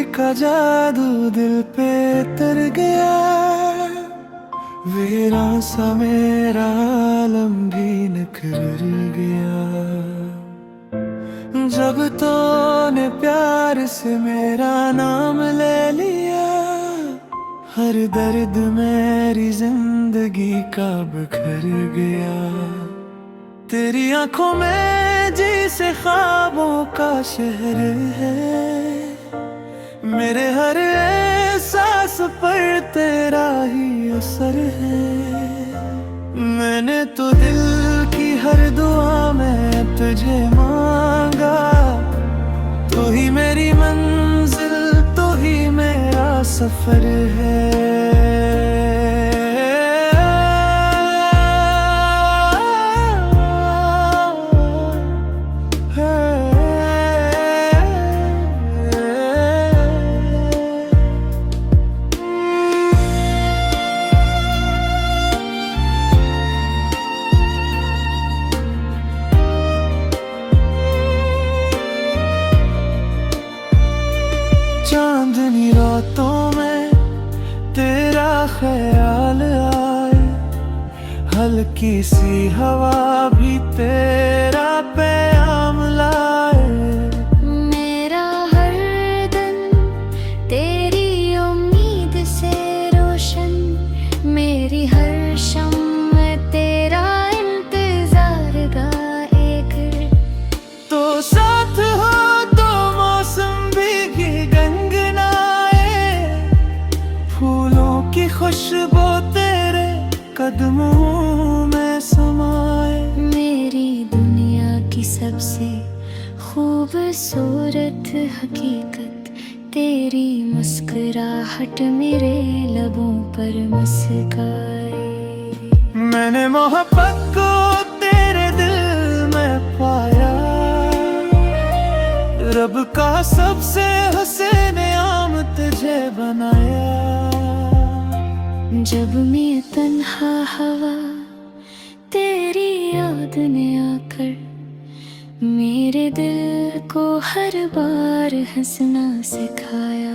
का जादू दिल पे तर गया, वीरा सा मेरा आलम भी निखर गया। जब तूने प्यार से मेरा नाम ले लिया, हर दर्द मेरी जिंदगी का बिखर गया। तेरी आंखों में जैसे ख्वाबों का शहर है, मेरे हर एहसास पर तेरा ही असर है। मैंने तो दिल की हर दुआ में तुझे मांगा, तू ही मेरी मंजिल, तू ही मेरा सफर है। चांदनी रातों में तेरा ख्याल आए, हल्की सी हवा भी तेरा पैगाम लाए। मेरा हर दिन तेरी उम्मीद से रोशन, मेरी हर शम्म तेरा इंतजार गाएगा। तो साथ हो तो मौसम भी गनगनाए, फूलों की खुशबू तेरे कदमों में समाए। मेरी दुनिया की सबसे खूबसूरत हकीकत तेरी मुस्कुराहट मेरे लबों पर मुस्काए। मैंने मोहब्बत को तेरे दिल में पाया, रब का सबसे हसीन आम तुझे बनाया। जब मैं तन्हा हवा तेरी याद ने आकर मेरे दिल को हर बार हंसना सिखाया।